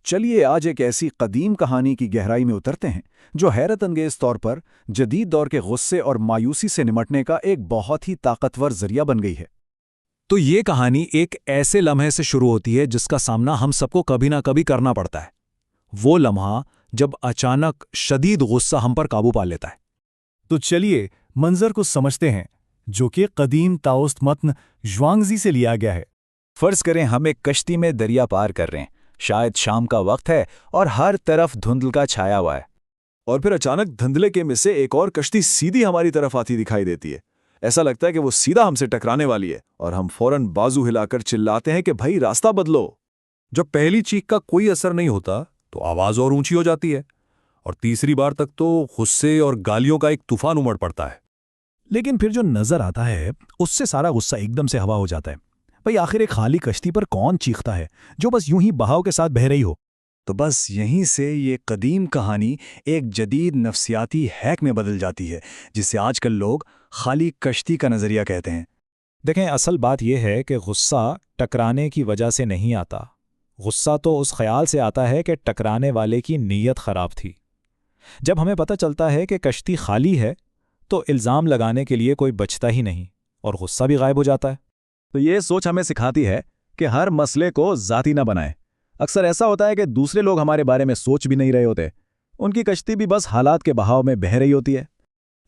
چلیے آج ایک ایسی قدیم کہانی کی گہرائی میں اترتے ہیں جو حیرت انگیز طور پر جدید دور کے غصے اور مایوسی سے نمٹنے کا ایک بہت ہی طاقتور ذریعہ بن گئی ہے۔ تو یہ کہانی ایک ایسے لمحے سے شروع ہوتی ہے جس کا سامنا ہم سب کو کبھی نہ کبھی کرنا پڑتا ہے۔ وہ لمحہ جب اچانک شدید غصہ ہم پر قابو پا لیتا ہے۔ تو چلیے منظر کو سمجھتے ہیں، جو کہ قدیم تاؤست متن ژوانگزی سے لیا گیا ہے۔ فرض کریں ہم ایک کشتی میں دریا پار کر رہے ہیں، شاید شام کا وقت ہے اور ہر طرف دھندل کا چھایا ہوا ہے، اور پھر اچانک دھندلے کے میں سے ایک اور کشتی سیدھی ہماری طرف آتی دکھائی دیتی ہے۔ ایسا لگتا ہے کہ وہ سیدھا ہم سے ٹکرانے والی ہے، اور ہم فوراً بازو ہلا کر چلاتے ہیں کہ بھائی راستہ بدلو۔ جب پہلی چیخ کا کوئی اثر نہیں ہوتا تو آواز اور اونچی ہو جاتی ہے، اور تیسری بار تک تو غصے اور گالیوں کا ایک طوفان امڑ پڑتا ہے۔ لیکن پھر جو نظر آتا ہے اس سے سارا غصہ ایک دم سے ہوا ہو جاتا ہے۔ بھئی آخر ایک خالی کشتی پر کون چیختا ہے جو بس یوں ہی بہاؤ کے ساتھ بہہ رہی ہو؟ تو بس یہیں سے یہ قدیم کہانی ایک جدید نفسیاتی ہیک میں بدل جاتی ہے، جسے آج کل لوگ خالی کشتی کا نظریہ کہتے ہیں۔ دیکھیں، اصل بات یہ ہے کہ غصہ ٹکرانے کی وجہ سے نہیں آتا۔ غصہ تو اس خیال سے آتا ہے کہ ٹکرانے والے کی نیت خراب تھی۔ جب ہمیں پتہ چلتا ہے کہ کشتی خالی ہے تو الزام لگانے کے لیے کوئی بچتا ہی نہیں، اور غصہ بھی غائب ہو جاتا ہے۔ تو یہ سوچ ہمیں سکھاتی ہے کہ ہر مسئلے کو ذاتی نہ بنائیں۔ اکثر ایسا ہوتا ہے کہ دوسرے لوگ ہمارے بارے میں سوچ بھی نہیں رہے ہوتے، ان کی کشتی بھی بس حالات کے بہاؤ میں بہہ رہی ہوتی ہے۔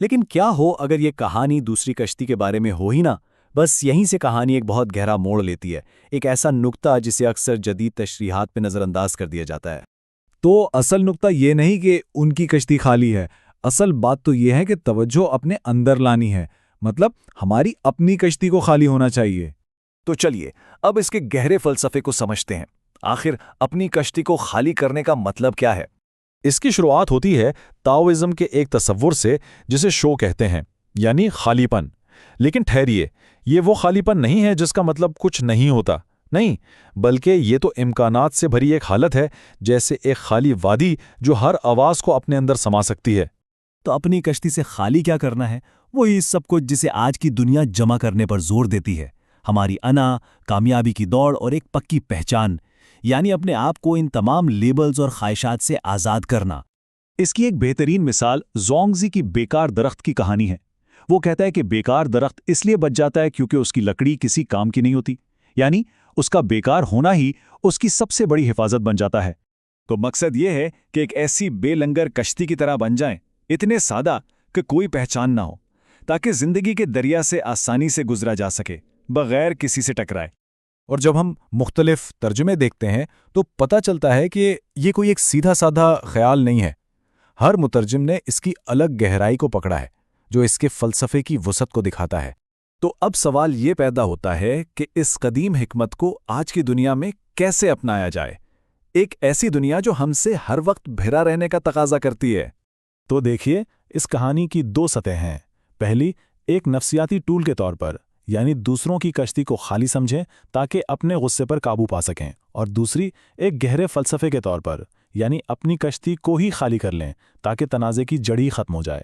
لیکن کیا ہو اگر یہ کہانی دوسری کشتی کے بارے میں ہو ہی نہ؟ بس یہیں سے کہانی ایک بہت گہرا موڑ لیتی ہے، ایک ایسا نکتہ جسے اکثر جدید تشریحات پہ نظر انداز کر دیا جاتا ہے۔ تو اصل نکتہ یہ نہیں کہ ان کی کشتی خالی ہے، اصل بات تو یہ ہے کہ توجہ اپنے اندر لانی ہے، مطلب ہماری اپنی کشتی کو خالی ہونا چاہیے۔ تو چلیے اب اس کے گہرے فلسفے کو سمجھتے ہیں۔ آخر اپنی کشتی کو خالی کرنے کا مطلب کیا ہے؟ اس کی شروعات ہوتی ہے تاؤزم کے ایک تصور سے جسے شو کہتے ہیں، یعنی خالی پن۔ لیکن ٹھہریے، یہ وہ خالی پن نہیں ہے جس کا مطلب کچھ نہیں ہوتا، نہیں، بلکہ یہ تو امکانات سے بھری ایک حالت ہے، جیسے ایک خالی وادی جو ہر آواز کو اپنے اندر سما سکتی ہے۔ تو اپنی کشتی سے خالی کیا کرنا ہے؟ وہی سب کچھ جسے آج کی دنیا جمع کرنے پر زور دیتی ہے، ہماری انا، کامیابی کی دوڑ اور ایک پکی پہچان، یعنی اپنے آپ کو ان تمام لیبلز اور خواہشات سے آزاد کرنا۔ اس کی ایک بہترین مثال ژوانگزی کی بیکار درخت کی کہانی ہے۔ وہ کہتا ہے کہ بیکار درخت اس لیے بچ جاتا ہے کیونکہ اس کی لکڑی کسی کام کی نہیں ہوتی، یعنی اس کا بیکار ہونا ہی اس کی سب سے بڑی حفاظت بن جاتا ہے۔ تو مقصد یہ ہے کہ ایک ایسی بے لنگر کشتی کی طرح بن جائیں، اتنے سادہ کہ کوئی پہچان نہ ہو، تاکہ زندگی کے دریا سے آسانی سے گزرا جا سکے بغیر کسی سے ٹکرائے۔ اور جب ہم مختلف ترجمے دیکھتے ہیں تو پتہ چلتا ہے کہ یہ کوئی ایک سیدھا سادہ خیال نہیں ہے۔ ہر مترجم نے اس کی الگ گہرائی کو پکڑا ہے جو اس کے فلسفے کی وسعت کو دکھاتا ہے۔ تو اب سوال یہ پیدا ہوتا ہے کہ اس قدیم حکمت کو آج کی دنیا میں کیسے اپنایا جائے، ایک ایسی دنیا جو ہم سے ہر وقت بھرا رہنے کا تقاضا کرتی ہے۔ تو دیکھیے، اس کہانی کی دو سطح ہیں۔ پہلی، ایک نفسیاتی ٹول کے طور پر، یعنی دوسروں کی کشتی کو خالی سمجھیں تاکہ اپنے غصے پر قابو پا سکیں، اور دوسری ایک گہرے فلسفے کے طور پر، یعنی اپنی کشتی کو ہی خالی کر لیں تاکہ تنازع کی جڑی ختم ہو جائے۔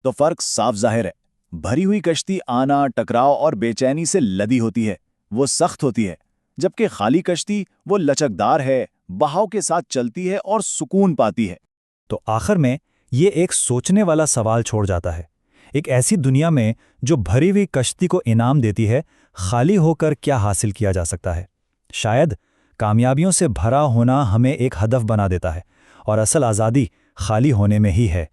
تو فرق صاف ظاہر ہے۔ بھری ہوئی کشتی آنا، ٹکراؤ اور بے چینی سے لدی ہوتی ہے، وہ سخت ہوتی ہے، جبکہ خالی کشتی وہ لچکدار ہے، بہاؤ کے ساتھ چلتی ہے اور سکون پاتی ہے۔ تو آخر میں یہ ایک سوچنے والا سوال چھوڑ جاتا ہے، ایک ایسی دنیا میں جو بھری ہوئی کشتی کو انعام دیتی ہے، خالی ہو کر کیا حاصل کیا جا سکتا ہے؟ شاید کامیابیوں سے بھرا ہونا ہمیں ایک ہدف بنا دیتا ہے، اور اصل آزادی خالی ہونے میں ہی ہے۔